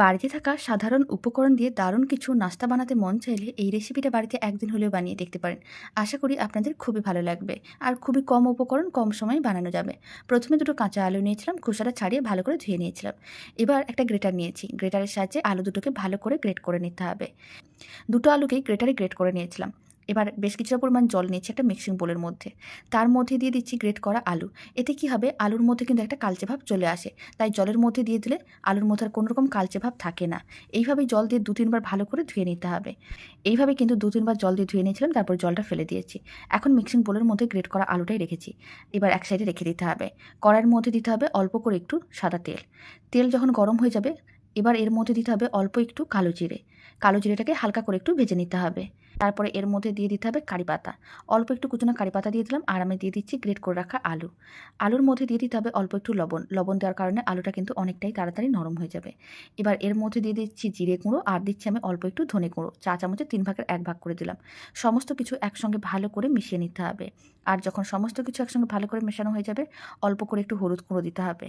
বাড়িতে থাকা সাধারণ উপকরণ দিয়ে দারুণ কিছু নাস্তা বানাতে মন চাইলে এই রেসিপিটা বাড়িতে একদিন হলেও বানিয়ে দেখতে পারেন। আশা করি আপনাদের খুবই ভালো লাগবে। আর খুবই কম উপকরণ কম সময়ে বানানো যাবে। প্রথমে দুটো কাঁচা আলু নিয়েছিলাম, খোসাটা ছাড়িয়ে ভালো করে ধুয়ে নিয়েছিলাম। এবার একটা গ্রেটার নিয়েছি, গ্রেটারের সাহায্যে আলু দুটোকে ভালো করে গ্রেট করে নিতে হবে। দুটো আলুকেই গ্রেটারে গ্রেট করে নিয়েছিলাম। এবার বেশ কিছুটা পরিমাণ জল নিয়েছি একটা মিক্সিং বোলের মধ্যে। তার মধ্যে দিয়ে দিচ্ছি গ্রেট করা আলু। এতে কি হবে, আলুর মধ্যে কিন্তু একটা কালচে ভাব চলে আসে। তাই জলের মধ্যে দিয়ে দিলে আলুর মধ্যে আর কোনো রকম কালচে ভাব থাকে না। এইভাবেই জল দিয়ে ২-৩ বার ভালো করে ধুয়ে নিতে হবে। এইভাবে কিন্তু ২-৩ বার জল দিয়ে ধুয়ে নিয়েছিলাম, তারপর জলটা ফেলে দিয়েছি। এখন মিক্সিং বোলের মধ্যে গ্রেট করা আলুটাই রেখেছি। এবার এক সাইডে রেখে দিতে হবে। কড়াইয়ের মধ্যে দিতে হবে অল্প করে একটু সাদা তেল। তেল যখন গরম হয়ে যাবে, এবার এর মধ্যে দিতে হবে অল্প একটু কালো জিরে। কালো জিরেটাকে হালকা করে একটু ভেজে নিতে হবে। তারপরে এর মধ্যে দিয়ে দিতে হবে কারি পাতা। অল্প একটু কুচনো কারি পাতা দিয়ে দিলাম, আর আমি দিয়ে দিচ্ছি গ্রেট করে রাখা আলু। আলুর মধ্যে দিয়ে দিতে হবে অল্প একটু লবণ। লবণ দেওয়ার কারণে আলুটা কিন্তু অনেকটাই তাড়াতাড়ি নরম হয়ে যাবে। এবার এর মধ্যে দিয়ে দিচ্ছি জিরে গুঁড়ো, আর দিচ্ছি আমি অল্প একটু ধনে গুঁড়ো। চা চামচে ৩ ভাগের ১ ভাগ করে দিলাম। সমস্ত কিছু একসঙ্গে ভালো করে মিশিয়ে নিতে হবে। আর যখন সমস্ত কিছু একসঙ্গে ভালো করে মেশানো হয়ে যাবে, অল্প করে একটু হলুদ গুঁড়ো দিতে হবে।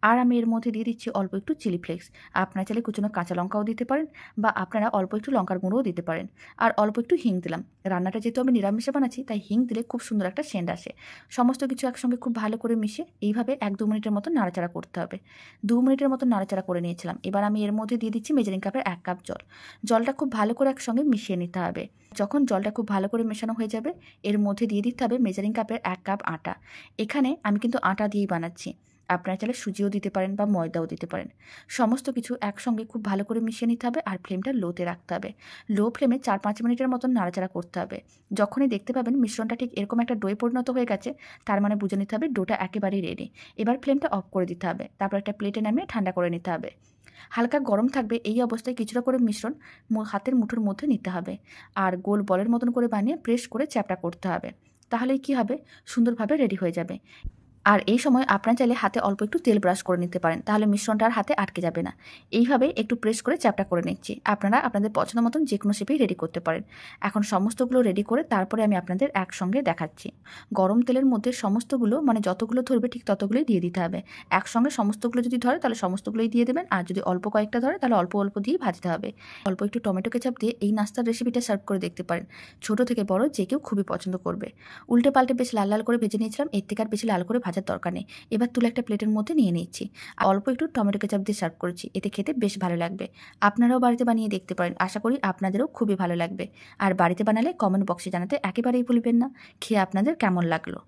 আর আমি এর মধ্যে দিয়ে দিচ্ছি অল্প একটু চিলি ফ্লেক্স। আপনারা চাইলে কুচনো কাঁচা লঙ্কাও দিতে পারেন, বা আপনারা অল্প একটু লঙ্কার গুঁড়োও দিতে পারেন। আর অল্প একটু হিং দিলাম। রান্নাটা যেহেতু আমি নিরামিষে বানাচ্ছি, তাই হিং দিলে খুব সুন্দর একটা সেন্ট আসে। সমস্ত কিছু একসঙ্গে খুব ভালো করে মিশিয়ে এইভাবে ১-২ মিনিটের মতো নাড়াচাড়া করতে হবে। ২ মিনিটের মতো নাড়াচাড়া করে নিয়েছিলাম। এবার আমি এর মধ্যে দিয়ে দিচ্ছি মেজারিং কাপের ১ কাপ জল। জলটা খুব ভালো করে একসঙ্গে মিশিয়ে নিতে হবে। যখন জলটা খুব ভালো করে মেশানো হয়ে যাবে, এর মধ্যে দিয়ে দিতে হবে মেজারিং কাপের ১ কাপ আটা। এখানে আমি কিন্তু আটা দিয়েই বানাচ্ছি। আপনারা চাইলে সুজিও দিতে পারেন বা ময়দাও দিতে পারেন। সমস্ত কিছু একসঙ্গে খুব ভালো করে মিশিয়ে নিতে হবে, আর ফ্লেমটা লোতে রাখতে হবে। লো ফ্লেমে ৪-৫ মিনিটের মতন নাড়াচাড়া করতে হবে। যখনই দেখতে পাবেন মিশ্রণটা ঠিক এরকম একটা ডোয়ে পরিণত হয়ে গেছে, তার মানে বুঝে নিতে হবে ডোটা একেবারেই রেডি। এবার ফ্লেমটা অফ করে দিতে হবে। তারপর একটা প্লেটে নামিয়ে ঠান্ডা করে নিতে হবে। হালকা গরম থাকবে, এই অবস্থায় কিছুটা করে মিশ্রণ হাতের মুঠোর মধ্যে নিতে হবে। আর গোল বলের মতন করে বানিয়ে প্রেস করে চ্যাপটা করতে হবে। তাহলেই কি হবে, সুন্দরভাবে রেডি হয়ে যাবে। আর এই সময় আপনারা চাইলে হাতে অল্প একটু তেল ব্রাশ করে নিতে পারেন, তাহলে মিশ্রণটা আর হাতে আটকে যাবে না। এইভাবে একটু প্রেস করে চ্যাপটা করে নিচ্ছি। আপনারা আপনাদের পছন্দ মতন যে কোনো শেপেই রেডি করতে পারেন। এখন সমস্তগুলো রেডি করে তারপরে আমি আপনাদের একসঙ্গে দেখাচ্ছি। গরম তেলের মধ্যে সমস্তগুলো, মানে যতগুলো ধরবে ঠিক ততগুলোই দিয়ে দিতে হবে। একসঙ্গে সমস্তগুলো যদি ধরে তাহলে সমস্তগুলোই দিয়ে দেবেন, আর যদি অল্প কয়েকটা ধরে তাহলে অল্প অল্প দিয়েই ভাজতে হবে। অল্প একটু টমেটো কেচাপ দিয়ে এই নাস্তার রেসিপিটা সার্ভ করে দেখতে পারেন। ছোট থেকে বড় যে কেউ খুবই পছন্দ করবে। উল্টে পাল্টে বেশ লাল লাল করে ভেজে নিয়েছিলাম, এর থেকে আর বেশি লাল করে ভাজার দরকার নেই। এবার তুলে একটা প্লেটের মধ্যে নিয়ে নিচ্ছি। অল্প একটু টমেটো কেচাপ দিয়ে সার্ভ করেছি, এতে খেতে বেশ ভালো লাগবে। আপনারাও বাড়িতে বানিয়ে দেখতে পারেন, আশা করি আপনাদেরও খুবই ভালো লাগবে। আর বাড়িতে বানালে কমেন্ট বক্সে জানাতে একেবারেই ভুলবেন না খেয়ে আপনাদের কেমন লাগলো।